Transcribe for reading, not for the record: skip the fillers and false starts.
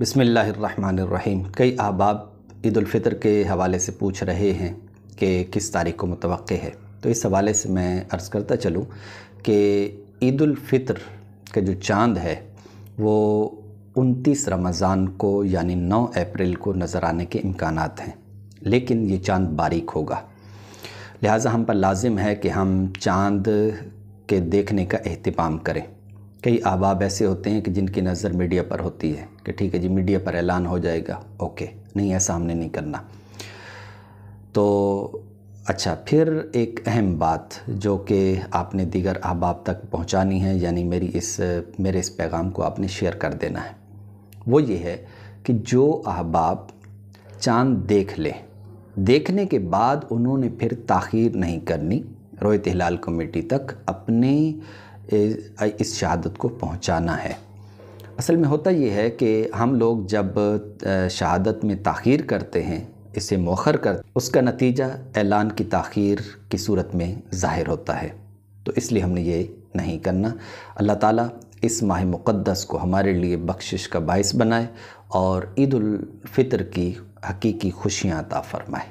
बिस्मिल्लाहिर्रहमानिर्रहीम। कई अहबाब ईद उल फ़ितर के हवाले से पूछ रहे हैं कि किस तारीख़ को मुतवक्के है। तो इस हवाले से मैं अर्ज़ करता चलूँ कि ईद उल फ़ितर का जो चाँद है वो 29 रमज़ान को यानी 9 अप्रैल को नज़र आने के इम्कानात हैं, लेकिन ये चाँद बारीक होगा। लिहाजा हम पर लाजिम है कि हम चाँद के देखने का एहतिमाम करें। कई अहबाब ऐसे होते हैं कि जिनकी नज़र मीडिया पर होती है कि ठीक है जी, मीडिया पर ऐलान हो जाएगा, ओके, नहीं, ऐसा हमने नहीं करना। तो अच्छा, फिर एक अहम बात जो कि आपने दीगर अहबाब तक पहुंचानी है, यानी मेरे इस पैगाम को आपने शेयर कर देना है, वो ये है कि जो अहबाब चाँद देख लें, देखने के बाद उन्होंने फिर ताख़ीर नहीं करनी, रोयत हिलाल कमेटी तक अपने इस शहादत को पहुंचाना है। असल में होता ये है कि हम लोग जब शहादत में ताख़ीर करते हैं, इसे मौखर करते हैं, उसका नतीजा ऐलान की ताख़ीर की सूरत में ज़ाहिर होता है। तो इसलिए हमने ये नहीं करना। अल्लाह ताला इस माह मुक़द्दस को हमारे लिए बख्शिश का बाइस बनाए और ईद उल फ़ितर की हकीकी खुशियाँ अता फ़रमाए।